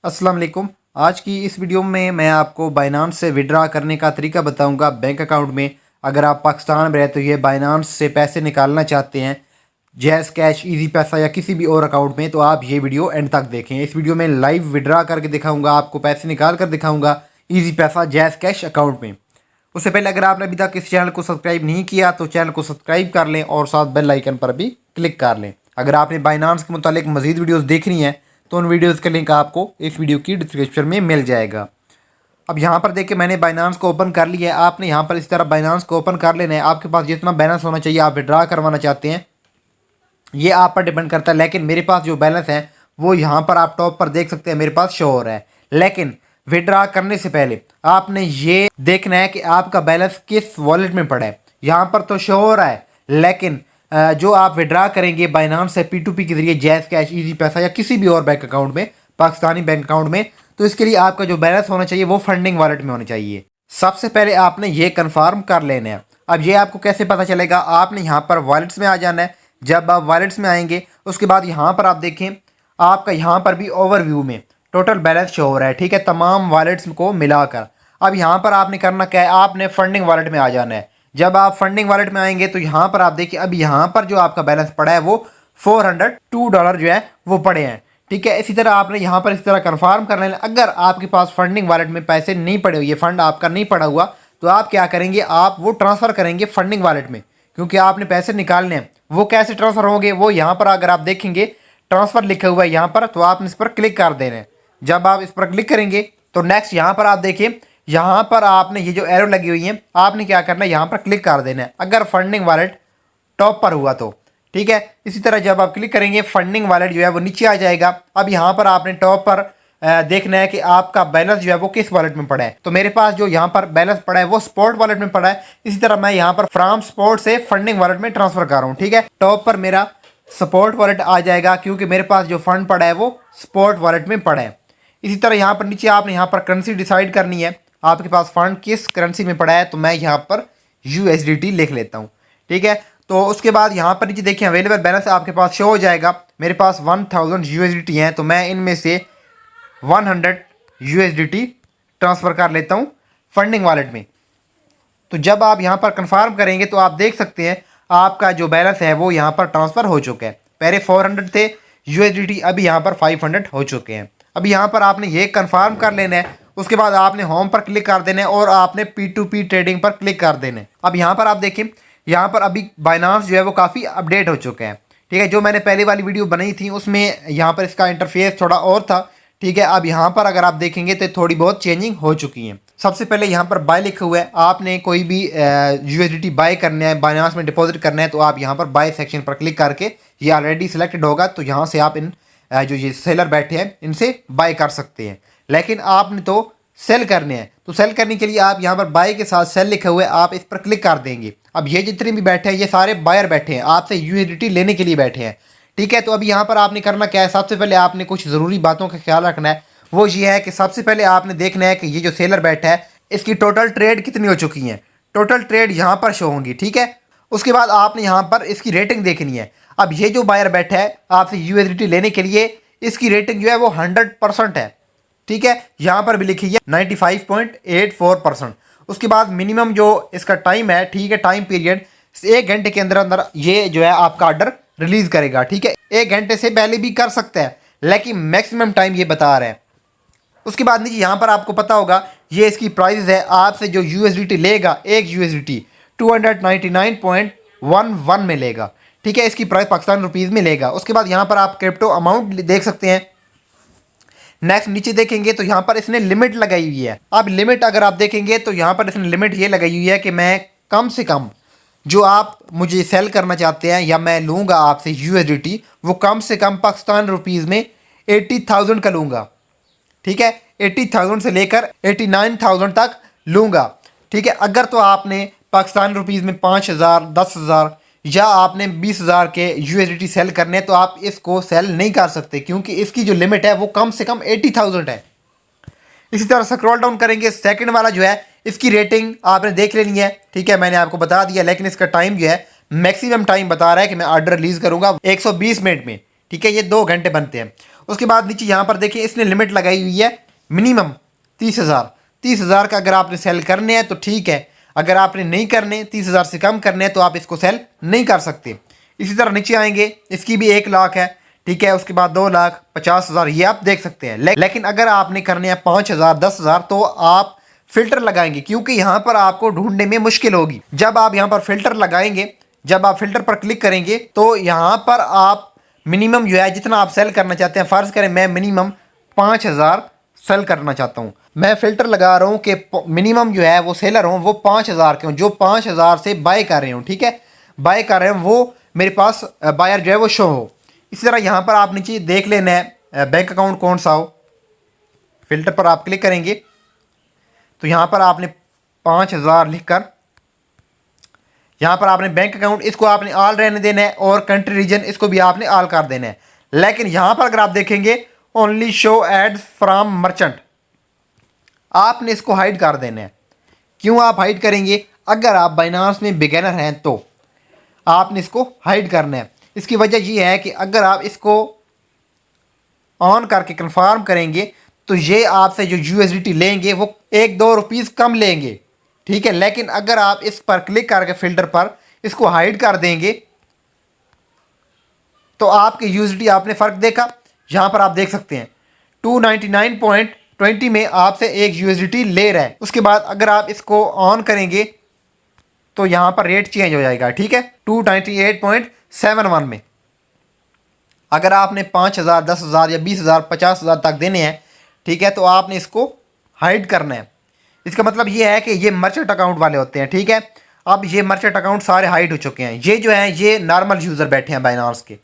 अस्सलाम वालेकुम। आज की इस वीडियो में मैं आपको बाइनांस से विड्रा करने का तरीका बताऊंगा बैंक अकाउंट में। अगर आप पाकिस्तान में रहते हो ये बाइनांस से पैसे निकालना चाहते हैं जैज़ कैश, इजी पैसा या किसी भी और अकाउंट में, तो आप ये वीडियो एंड तक देखें। इस वीडियो में लाइव विड्रा करके दिखाऊंगा, आपको पैसे निकाल कर दिखाऊंगा ईजी पैसा जैज़ कैश अकाउंट में। उससे पहले अगर आपने अभी तक इस चैनल को सब्सक्राइब नहीं किया तो चैनल को सब्सक्राइब कर लें और साथ बेल आइकन पर भी क्लिक कर लें। अगर आपने बाइनांस के मुतालिक मज़ीद वीडियोज़ देखनी है तो उन वीडियोज़ का लिंक आपको इस वीडियो की डिस्क्रिप्शन में मिल जाएगा। अब यहाँ पर देखिए मैंने बाइनांस को ओपन कर लिया है। आपने यहाँ पर इस तरह बाइनांस को ओपन कर लेना है। आपके पास जितना बैलेंस होना चाहिए आप विड्रा करवाना चाहते हैं ये आप पर डिपेंड करता है, लेकिन मेरे पास जो बैलेंस है वो यहाँ पर आप टॉप पर देख सकते हैं मेरे पास शो हो रहा है। लेकिन विड्रा करने से पहले आपने ये देखना है कि आपका बैलेंस किस वॉलेट में पड़ा है। यहाँ पर तो शो हो रहा है, लेकिन जो आप विड्रा करेंगे बाइनांस से P2P के जरिए जैज़ कैश, इजी पैसा या किसी भी और बैंक अकाउंट में, पाकिस्तानी बैंक अकाउंट में, तो इसके लिए आपका जो बैलेंस होना चाहिए वो फंडिंग वॉलेट में होना चाहिए। सबसे पहले आपने ये कन्फर्म कर लेना है। अब ये आपको कैसे पता चलेगा, आपने यहाँ पर वॉलेट्स में आ जाना है। जब आप वॉलेट्स में आएंगे उसके बाद यहाँ पर आप देखें आपका यहाँ पर भी ओवरव्यू में टोटल बैलेंस शो हो रहा है, ठीक है, तमाम वॉलेट्स को मिलाकर। अब यहाँ पर आपने करना क्या है, आपने फंडिंग वॉलेट में आ जाना है। जब आप फंडिंग वॉलेट में आएंगे तो यहाँ पर आप देखिए अब यहाँ पर जो आपका बैलेंस पड़ा है वो $402 जो है वो पड़े हैं, ठीक है। इसी तरह आपने यहाँ पर इस तरह कन्फर्म कर लेना। अगर आपके पास फंडिंग वॉलेट में पैसे नहीं पड़े हुए, ये फंड आपका नहीं पड़ा हुआ, तो आप क्या करेंगे, आप वो ट्रांसफ़र करेंगे फंडिंग वॉलेट में, क्योंकि आपने पैसे निकालने हैं। वो कैसे ट्रांसफ़र होंगे वो यहाँ पर अगर आप देखेंगे ट्रांसफ़र लिखा हुआ है यहाँ पर, तो आपने इस पर क्लिक कर देना है। जब आप इस पर क्लिक करेंगे तो नेक्स्ट यहाँ पर आप देखिए यहाँ पर आपने ये जो एरो लगी हुई है आपने क्या करना है, यहाँ पर क्लिक कर देना है अगर फंडिंग वॉलेट टॉप पर हुआ तो, ठीक है। इसी तरह जब आप क्लिक करेंगे फंडिंग वॉलेट जो है वो नीचे आ जाएगा। अब यहाँ पर आपने टॉप पर देखना है कि आपका बैलेंस जो है वो किस वॉलेट में पड़ा है। तो मेरे पास जो यहाँ पर बैलेंस पड़ा है वो स्पॉट वॉलेट में पड़ा है। इसी तरह मैं यहाँ पर फ्रॉम स्पॉट से फंडिंग वॉलेट में ट्रांसफर कर रहा हूँ, ठीक है। टॉप पर मेरा सपोर्ट वॉलेट आ जाएगा क्योंकि मेरे पास जो फंड पड़ा है वो स्पॉट वॉलेट में पड़ा है। इसी तरह यहाँ पर नीचे आपने यहाँ पर करेंसी डिसाइड करनी है, आपके पास फंड किस करेंसी में पड़ा है। तो मैं यहाँ पर USDT लिख लेता हूँ, ठीक है। तो उसके बाद यहाँ पर नीचे देखिए अवेलेबल बैलेंस आपके पास शो हो जाएगा। मेरे पास 1000 USDT हैं, तो मैं इनमें से 100 USDT ट्रांसफ़र कर लेता हूँ फंडिंग वॉलेट में। तो जब आप यहाँ पर कंफर्म करेंगे तो आप देख सकते हैं आपका जो बैलेंस है वो यहाँ पर ट्रांसफ़र हो चुका है। पहले 400 थे USDT, अभी यहाँ पर 500 हो चुके हैं। अभी यहाँ पर आपने ये कंफर्म कर लेना है। उसके बाद आपने होम पर क्लिक कर देना है और आपने P2P ट्रेडिंग पर क्लिक कर देना है। अब यहाँ पर आप देखें यहाँ पर अभी बाइनांस जो है वो काफ़ी अपडेट हो चुका है, ठीक है। जो मैंने पहले वाली वीडियो बनाई थी उसमें यहाँ पर इसका इंटरफेस थोड़ा और था, ठीक है। अब यहाँ पर अगर आप देखेंगे तो थोड़ी बहुत चेंजिंग हो चुकी है। सबसे पहले यहाँ पर बाय लिखा हुआ है, आपने कोई भी USDT बाय करना है, बाइनांस में डिपॉजिट करना है, तो आप यहाँ पर बाय सेक्शन पर क्लिक करके ये ऑलरेडी सिलेक्टेड होगा, तो यहाँ से आप इन जो ये सेलर बैठे हैं इनसे बाय कर सकते हैं। लेकिन आपने तो सेल करने हैं, तो सेल करने के लिए आप यहाँ पर बाय के साथ सेल लिखा हुआ है, आप इस पर क्लिक कर देंगे। अब ये जितने भी बैठे हैं ये सारे बायर बैठे हैं, आपसे USDT लेने के लिए बैठे हैं, ठीक है। तो अभी यहाँ पर आपने करना क्या है, सबसे पहले आपने कुछ ज़रूरी बातों का ख्याल रखना है। वो ये है कि सबसे पहले आपने देखना है कि ये जो सेलर बैठा है इसकी टोटल ट्रेड कितनी हो चुकी हैं। टोटल ट्रेड यहाँ पर शो होंगी, ठीक है। उसके बाद आपने यहाँ पर इसकी रेटिंग देखनी है। अब ये जो बायर बैठा है आपसे USDT लेने के लिए, इसकी रेटिंग जो है वो 100% है, ठीक है। यहाँ पर भी लिखी है 95.84%। उसके बाद मिनिमम जो इसका टाइम है, ठीक है, टाइम पीरियड 1 घंटे के अंदर अंदर ये जो है आपका ऑर्डर रिलीज करेगा, ठीक है। 1 घंटे से पहले भी कर सकता है लेकिन मैक्सिमम टाइम ये बता रहे हैं। उसके बाद नीचे यहाँ पर आपको पता होगा ये इसकी प्राइस है, आपसे जो USDT लेगा एक USDT 299.11 में लेगा, ठीक है। इसकी प्राइस पाकिस्तान रुपीज़ में लेगा। उसके बाद यहाँ पर आप क्रिप्टो अमाउंट देख सकते हैं। नेक्स्ट नीचे देखेंगे तो यहाँ पर इसने लिमिट लगाई हुई है। अब लिमिट अगर आप देखेंगे तो यहाँ पर इसने लिमिट ये लगाई हुई है कि मैं कम से कम जो आप मुझे सेल करना चाहते हैं या मैं लूँगा आपसे USDT वो कम से कम पाकिस्तान रुपीज़ में 80,000 का लूँगा, ठीक है। 80,000 से लेकर 89,000 तक लूँगा, ठीक है। अगर तो आपने पाकिस्तान रुपीज़ में 5,000, 10,000 या आपने 20,000 के USDT सेल करने तो आप इसको सेल नहीं कर सकते क्योंकि इसकी जो लिमिट है वो कम से कम 80,000 है। इसी तरह स्क्रॉल डाउन करेंगे, सेकंड वाला जो है इसकी रेटिंग आपने देख लेनी है, ठीक है, मैंने आपको बता दिया। लेकिन इसका टाइम जो है मैक्सिमम टाइम बता रहा है कि मैं ऑर्डर रिलीज़ करूँगा 120 मिनट में, ठीक है। ये 2 घंटे बनते हैं। उसके बाद नीचे यहाँ पर देखिए इसने लिमिट लगाई हुई है मिनिमम 30,000। 30,000 का अगर आपने सेल करने हैं तो ठीक है, अगर आपने नहीं करने 30,000 से कम करने हैं तो आप इसको सेल नहीं कर सकते। इसी तरह नीचे आएंगे, इसकी भी 1 लाख है, ठीक है। उसके बाद 2 लाख 50,000 ये आप देख सकते हैं। लेकिन अगर आपने करने हैं 5,000 10,000 तो आप फिल्टर लगाएंगे, क्योंकि यहाँ पर आपको ढूंढने में मुश्किल होगी। जब आप यहाँ पर फिल्टर लगाएंगे, जब आप फिल्टर पर क्लिक करेंगे तो यहाँ पर आप मिनिमम जो है जितना आप सेल करना चाहते हैं, फ़र्ज़ करें मैं मिनिमम 5,000 सेल करना चाहता हूँ, मैं फ़िल्टर लगा रहा हूँ कि मिनिमम जो है वो सेलर हूँ वो 5,000 के हों, जो 5,000 से बाय कर रहे हो, ठीक है, बाय कर रहे हो वो मेरे पास बायर जो है वो शो हो। इसी तरह यहाँ पर आप नीचे देख लेना है बैंक अकाउंट कौन सा हो। फिल्टर पर आप क्लिक करेंगे तो यहाँ पर आपने 5,000 लिखकर यहाँ पर आपने बैंक अकाउंट इसको आपने ऑल रहने देना है और कंट्री रीजन इसको भी आपने ऑल कर देना है। लेकिन यहाँ पर अगर आप देखेंगे only show ads from merchant, आपने इसको हाइड कर देना है। क्यों आप हाइड करेंगे? अगर आप बाइनांस में बिगिनर हैं तो आपने इसको हाइड करना है। इसकी वजह यह है कि अगर आप इसको ऑन करके कंफर्म करेंगे तो ये आपसे जो USDT लेंगे वो 1-2 रुपीज़ कम लेंगे, ठीक है। लेकिन अगर आप इस पर क्लिक करके फिल्टर पर इसको हाइड कर देंगे तो आपके USDT आपने फ़र्क देखा, यहाँ पर आप देख सकते हैं 299.20 में आपसे 1 USDT ले रहा है। उसके बाद अगर आप इसको ऑन करेंगे तो यहाँ पर रेट चेंज हो जाएगा, ठीक है, 298.71 में। अगर आपने 5,000 10,000 या 20,000 50,000 तक देने हैं, ठीक है, तो आपने इसको हाइड करना है। इसका मतलब ये है कि ये मर्चेंट अकाउंट वाले होते हैं, ठीक है। अब ये मर्चेंट अकाउंट सारे हाइड हो चुके हैं। ये जो है ये नॉर्मल यूज़र बैठे हैं बाइनांस के,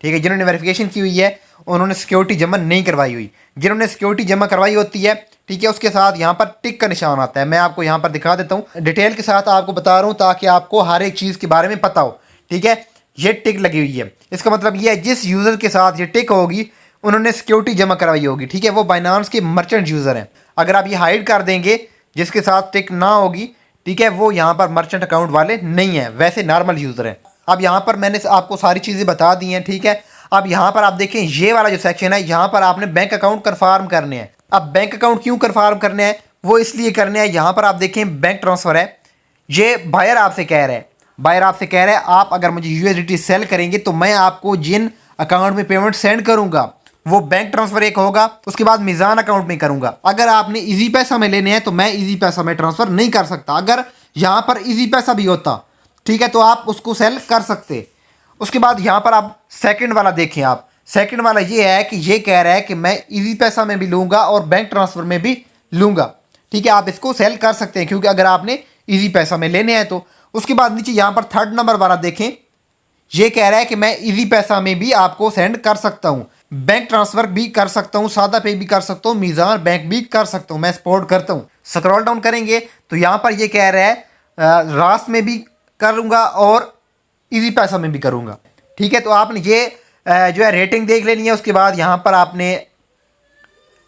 ठीक है, जिन्होंने वेरिफिकेशन की हुई है, उन्होंने सिक्योरिटी जमा नहीं करवाई हुई। जिन्होंने सिक्योरिटी जमा करवाई होती है, ठीक है, उसके साथ यहाँ पर टिक का निशान आता है। मैं आपको यहाँ पर दिखा देता हूँ, डिटेल के साथ आपको बता रहा हूँ ताकि आपको हर एक चीज़ के बारे में पता हो, ठीक है। ये टिक लगी हुई है, इसका मतलब ये है जिस यूज़र के साथ ये टिक होगी उन्होंने सिक्योरिटी जमा करवाई होगी, ठीक है, वो बाइनांस के मर्चेंट यूज़र हैं। अगर आप ये हाइड कर देंगे जिसके साथ टिक ना होगी, ठीक है, वो यहाँ पर मर्चेंट अकाउंट वाले नहीं हैं, वैसे नॉर्मल यूज़र हैं। अब यहाँ पर मैंने आपको सारी चीज़ें बता दी हैं, ठीक है। अब यहाँ पर आप देखें ये वाला जो सेक्शन है, यहाँ पर आपने बैंक अकाउंट कन्फर्म करने हैं। अब बैंक अकाउंट क्यों कन्फर्म करने हैं? वो इसलिए करने हैं, यहाँ पर आप देखें बैंक ट्रांसफ़र है। ये बायर आपसे कह रहा है, बायर आपसे कह रहा है आप अगर मुझे USDT सेल करेंगे तो मैं आपको जिन अकाउंट में पेमेंट सेंड करूँगा वो बैंक ट्रांसफ़र एक होगा, उसके बाद मीज़ान अकाउंट में करूँगा। अगर आपने ईजी पैसा में लेने हैं तो मैं ईजी पैसा में ट्रांसफ़र नहीं कर सकता। अगर यहाँ पर ईजी पैसा भी होता, ठीक है, तो आप उसको सेल कर सकते। उसके बाद यहाँ पर आप सेकंड वाला देखें, आप सेकंड वाला ये है कि ये कह रहा है कि मैं ईजी पैसा में भी लूँगा और बैंक ट्रांसफ़र में भी लूँगा, ठीक है, आप इसको सेल कर सकते हैं क्योंकि अगर आपने ईजी पैसा में लेने हैं तो। उसके बाद नीचे यहाँ पर थर्ड नंबर वाला देखें, ये कह रहा है कि मैं ईजी पैसा में भी आपको सेंड कर सकता हूँ, बैंक ट्रांसफ़र भी कर सकता हूँ, सादा पे भी कर सकता हूँ, मीज़ान बैंक भी कर सकता हूँ, मैं सपोर्ट करता हूँ। स्क्रॉल डाउन करेंगे तो यहाँ पर ये कह रहा है रास में भी करूँगा और ईजी पैसा में भी करूँगा, ठीक है। तो आपने ये जो है रेटिंग देख लेनी है। उसके बाद यहाँ पर आपने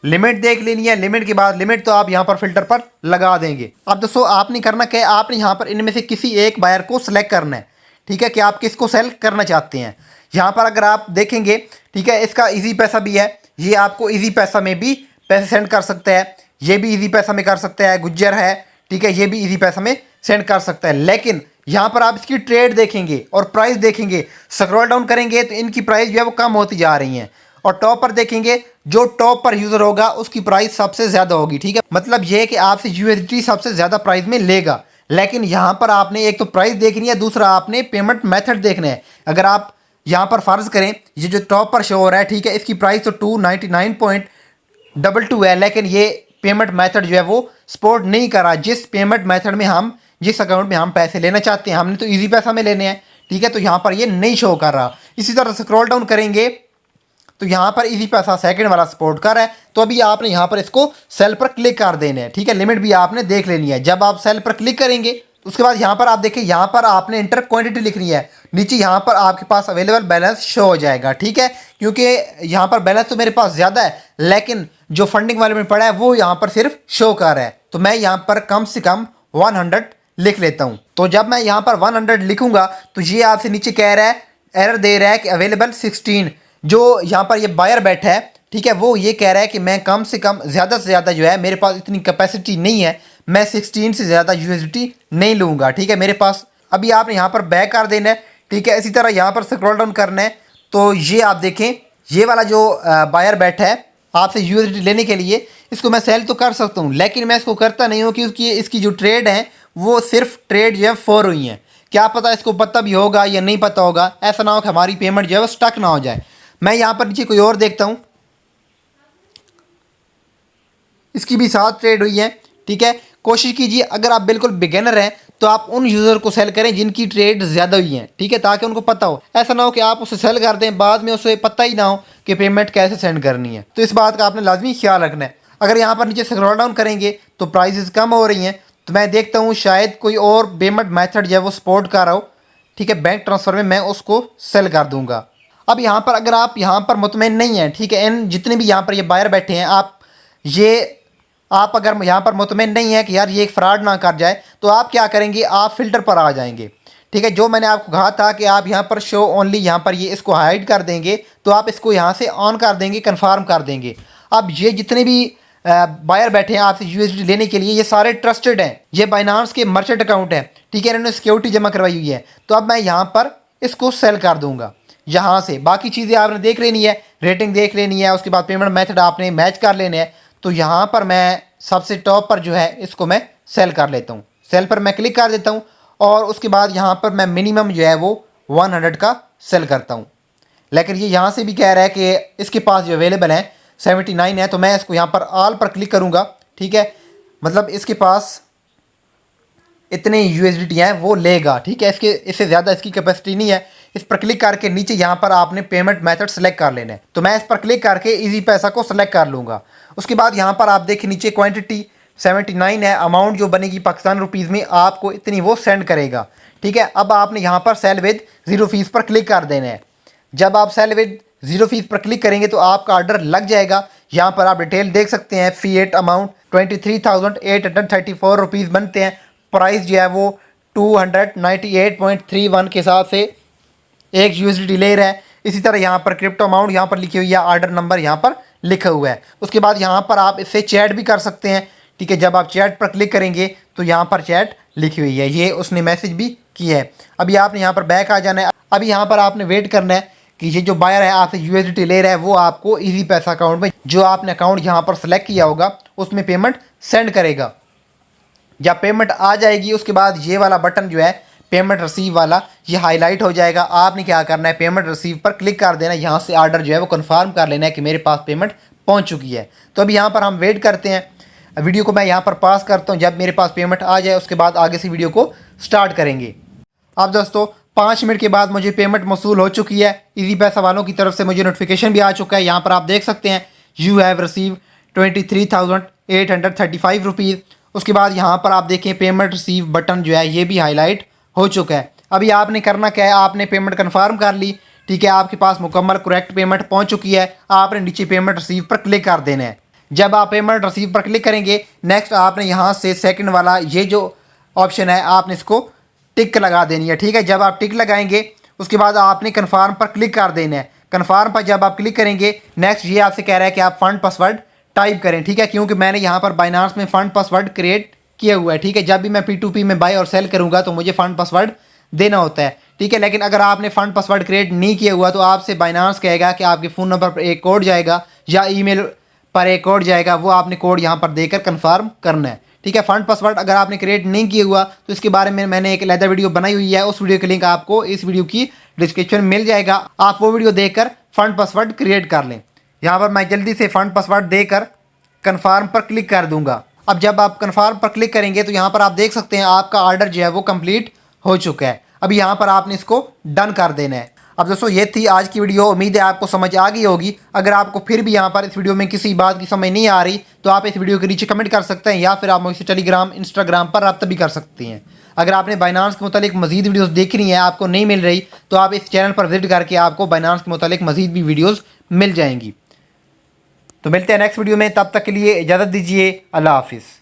लिमिट देख लेनी है। लिमिट के बाद लिमिट तो आप यहाँ पर फिल्टर पर लगा देंगे। अब दोस्तों आपने करना क्या है, आपने यहाँ पर इनमें से किसी एक बायर को सिलेक्ट करना है, ठीक है, कि आप किसको सेल करना चाहते हैं। यहाँ पर अगर आप देखेंगे, ठीक है, इसका ईजी पैसा भी है, ये आपको ईजी पैसा में भी पैसे सेंड कर सकता है, ये भी ईजी पैसा में कर सकता है, गुज्जर है, ठीक है, ये भी ईजी पैसा में सेंड कर सकता है। लेकिन यहाँ पर आप इसकी ट्रेड देखेंगे और प्राइस देखेंगे, स्क्रॉल डाउन करेंगे तो इनकी प्राइस जो है वो कम होती जा रही हैं। और टॉप पर देखेंगे, जो टॉप पर यूज़र होगा उसकी प्राइस सबसे ज़्यादा होगी, ठीक है। मतलब ये है कि आपसे USDT सबसे ज़्यादा प्राइस में लेगा। लेकिन यहाँ पर आपने एक तो प्राइस देखनी है, दूसरा आपने पेमेंट मेथड देखना है। अगर आप यहाँ पर फ़र्ज़ करें ये जो टॉप पर शो हो रहा है, ठीक है, इसकी प्राइस तो 299.22 है, लेकिन ये पेमेंट मेथड जो है वो सपोर्ट नहीं कर रहा। जिस पेमेंट मेथड में हम जिस अकाउंट में हम पैसे लेना चाहते हैं, हमने तो ईजी पैसा में लेने हैं, ठीक है, तो यहाँ पर ये नहीं शो कर रहा। इसी तरह स्क्रॉल डाउन करेंगे तो यहाँ पर ईजी पैसा सेकंड वाला सपोर्ट कर रहा है, तो अभी आपने यहाँ पर इसको सेल पर क्लिक कर देना है, ठीक है। लिमिट भी आपने देख लेनी है। जब आप सेल पर क्लिक करेंगे तो उसके बाद यहाँ पर आप देखिए, यहाँ पर आपने इंटर क्वांटिटी लिखनी है, नीचे यहाँ पर आपके पास अवेलेबल बैलेंस शो हो जाएगा, ठीक है। क्योंकि यहाँ पर बैलेंस तो मेरे पास ज़्यादा है, लेकिन जो फंडिंग वाले में पड़ा है वो यहाँ पर सिर्फ शो कर रहा है, तो मैं यहाँ पर कम से कम 100 लिख लेता हूँ। तो जब मैं यहाँ पर 100 लिखूंगा तो ये आपसे नीचे कह रहा है, एरर दे रहा है कि अवेलेबल 16। जो यहाँ पर ये बायर बैठा है, ठीक है, वो ये कह रहा है कि मैं कम से कम ज़्यादा से ज़्यादा जो है मेरे पास इतनी कैपेसिटी नहीं है, मैं 16 से ज़्यादा यूएसडीटी नहीं लूँगा। ठीक है, मेरे पास अभी आपने यहाँ पर बैक कर देना है। ठीक है, इसी तरह यहाँ पर स्क्रॉल डाउन करना है तो ये आप देखें, ये वाला जो बायर बैठा है आपसे यूएसडीटी लेने के लिए, इसको मैं सेल तो कर सकता हूँ, लेकिन मैं इसको करता नहीं हूँ क्योंकि इसकी जो ट्रेड है वो सिर्फ ट्रेड जो है 4 हुई हैं। क्या पता इसको पता भी होगा या नहीं पता होगा, ऐसा ना हो कि हमारी पेमेंट जो है वो स्टक ना हो जाए। मैं यहाँ पर नीचे कोई और देखता हूँ, इसकी भी 7 ट्रेड हुई है। ठीक है, कोशिश कीजिए अगर आप बिल्कुल बिगिनर हैं तो आप उन यूज़र को सेल करें जिनकी ट्रेड ज़्यादा हुई हैं। ठीक है, ताकि उनको पता हो, ऐसा ना हो कि आप उसे सेल कर दें बाद में उसे पता ही ना हो कि पेमेंट कैसे सेंड करनी है। तो इस बात का आपने लाजमी ख्याल रखना है। अगर यहाँ पर नीचे स्क्रॉल डाउन करेंगे तो प्राइसेस कम हो रही हैं, तो मैं देखता हूँ शायद कोई और पेमेंट मेथड जो है वो सपोर्ट कर रहा हो। ठीक है, बैंक ट्रांसफ़र में मैं उसको सेल कर दूँगा। अब यहाँ पर अगर आप यहाँ पर मुतमईन नहीं हैं, ठीक है, इन जितने भी यहाँ पर ये बायर बैठे हैं, आप अगर यहाँ पर मुतमईन नहीं है कि यार ये एक फ्रॉड ना कर जाए, तो आप क्या करेंगे, आप फ़िल्टर पर आ जाएंगे। ठीक है, जो मैंने आपको कहा था कि आप यहाँ पर शो ओनली, यहाँ पर ये इसको हाइड कर देंगे, तो आप इसको यहाँ से ऑन कर देंगे, कन्फर्म कर देंगे। अब ये जितने भी बायर बैठे हैं आपसे यूएसडी लेने के लिए, ये सारे ट्रस्टेड हैं, ये बाइनांस के मर्चेंट अकाउंट हैं। ठीक है, इन्होंने सिक्योरिटी जमा करवाई हुई है, तो अब मैं यहाँ पर इसको सेल कर दूँगा यहाँ से। बाकी चीज़ें आपने देख लेनी है, रेटिंग देख लेनी है, उसके बाद पेमेंट मेथड आपने मैच कर लेने हैं। तो यहाँ पर मैं सबसे टॉप पर जो है इसको मैं सेल कर लेता हूँ, सेल पर मैं क्लिक कर देता हूँ और उसके बाद यहाँ पर मैं मिनिमम जो है वो 100 का सेल करता हूँ। लेकिन ये यहाँ से भी कह रहा है कि इसके पास जो अवेलेबल है 79 है, तो मैं इसको यहाँ पर ऑल पर क्लिक करूँगा। ठीक है, मतलब इसके पास इतने यूएसडीटी हैं वो लेगा। ठीक है, इससे ज़्यादा इसकी कैपेसिटी नहीं है। इस पर क्लिक करके नीचे यहाँ पर आपने पेमेंट मेथड सेलेक्ट कर लेना है, तो मैं इस पर क्लिक करके इजी पैसा को सेलेक्ट कर लूँगा। उसके बाद यहाँ पर आप देखिए नीचे क्वांटिटी 79 है, अमाउंट जो बनेगी पाकिस्तान रुपीज़ में आपको इतनी वो सेंड करेगा। ठीक है, अब आपने यहाँ पर सेल विद 0 फीस पर क्लिक कर देना है। जब आप सेल विद 0 फीस पर क्लिक करेंगे तो आपका ऑर्डर लग जाएगा। यहाँ पर आप डिटेल देख सकते हैं, फीएट अमाउंट 23,834 रुपीज़ बनते हैं। प्राइस जो है वो 298.31 के हिसाब से एक यूएसडी ले रहा है। इसी तरह यहाँ पर क्रिप्टो अमाउंट यहाँ पर लिखी हुई है, ऑर्डर नंबर यहाँ पर लिखा हुआ है। उसके बाद यहाँ पर आप इससे चैट भी कर सकते हैं। ठीक है, जब आप चैट पर क्लिक करेंगे तो यहाँ पर चैट लिखी हुई है, ये उसने मैसेज भी किया है। अभी आपने यहाँ पर बैक आ जाना है। अभी यहाँ पर आपने वेट करना है कि ये जो बायर है आपसे यूएसडी ले रहा है वो आपको ईजी पैसा अकाउंट में, जो आपने अकाउंट यहाँ पर सेलेक्ट किया होगा उसमें पेमेंट सेंड करेगा। जब पेमेंट आ जाएगी उसके बाद ये वाला बटन जो है पेमेंट रिसीव वाला, ये हाईलाइट हो जाएगा। आपने क्या करना है, पेमेंट रिसीव पर क्लिक कर देना, यहाँ से ऑर्डर जो है वो कंफर्म कर लेना है कि मेरे पास पेमेंट पहुँच चुकी है। तो अभी यहाँ पर हम वेट करते हैं, वीडियो को मैं यहाँ पर पास करता हूँ। जब मेरे पास पेमेंट आ जाए उसके बाद आगे से वीडियो को स्टार्ट करेंगे। अब दोस्तों 5 मिनट के बाद मुझे पेमेंट मौसूल हो चुकी है। ईजी पैसा वालों की तरफ से मुझे नोटिफिकेशन भी आ चुका है। यहाँ पर आप देख सकते हैं यू हैव रिसीव 23,835 रुपीज़। उसके बाद यहाँ पर आप देखें पेमेंट रिसीव बटन जो है ये भी हाईलाइट हो चुका है। अभी आपने करना क्या है, आपने पेमेंट कन्फर्म कर ली। ठीक है, आपके पास मुकम्मल करेक्ट पेमेंट पहुँच चुकी है। आपने नीचे पेमेंट रिसीव पर क्लिक कर देना है। जब आप पेमेंट रिसीव पर क्लिक करेंगे, नेक्स्ट आपने यहाँ से सेकंड वाला ये जो ऑप्शन है आपने इसको टिक लगा देनी है। ठीक है, जब आप टिक लगाएंगे उसके बाद आपने कन्फर्म पर क्लिक कर देना है। कन्फर्म पर जब आप क्लिक करेंगे, नेक्स्ट ये आपसे कह रहा है कि आप फ़ंड पासवर्ड टाइप करें। ठीक है, क्योंकि मैंने यहाँ पर बाइनांस में फ़ंड पासवर्ड क्रिएट किया हुआ है। ठीक है, जब भी मैं P2P में बाय और सेल करूँगा तो मुझे फ़ंड पासवर्ड देना होता है। ठीक है, लेकिन अगर आपने फ़ंड पासवर्ड क्रिएट नहीं किया हुआ तो आपसे बाइनांस कहेगा कि आपके फ़ोन नंबर पर एक कोड जाएगा या ईमेल पर एक कोड जाएगा, वो आपने कोड यहाँ पर देकर कन्फर्म करना है। ठीक है, फ़ंड पासवर्ड अगर आपने क्रिएट नहीं किया हुआ तो इसके बारे में मैंने एक अलग वीडियो बनाई हुई है, उस वीडियो का लिंक आपको इस वीडियो की डिस्क्रिप्शन में मिल जाएगा। आप वो वीडियो देखकर फ़ंड पासवर्ड क्रिएट कर लें। यहाँ पर मैं जल्दी से फ़ंड पासवर्ड देकर कन्फर्म पर क्लिक कर दूंगा। अब जब आप कन्फर्म पर क्लिक करेंगे तो यहाँ पर आप देख सकते हैं आपका ऑर्डर जो है वो कंप्लीट हो चुका है। अभी यहाँ पर आपने इसको डन कर देना है। अब दोस्तों ये थी आज की वीडियो, उम्मीद है आपको समझ आ गई होगी। अगर आपको फिर भी यहाँ पर इस वीडियो में किसी बात की समझ नहीं आ रही तो आप इस वीडियो के नीचे कमेंट कर सकते हैं या फिर आप मुझसे टेलीग्राम इंस्टाग्राम पर रब्ता भी कर सकते हैं। अगर आपने बाइनांस के मुतालिक मजीद वीडियोज़ देखनी है, आपको नहीं मिल रही, तो आप इस चैनल पर विजिट करके आपको बाइनांस के मुतालिक मजीद भी वीडियोज़ मिल जाएंगी। तो मिलते हैं नेक्स्ट वीडियो में, तब तक के लिए इजाज़त दीजिए। अल्लाह हाफिज़।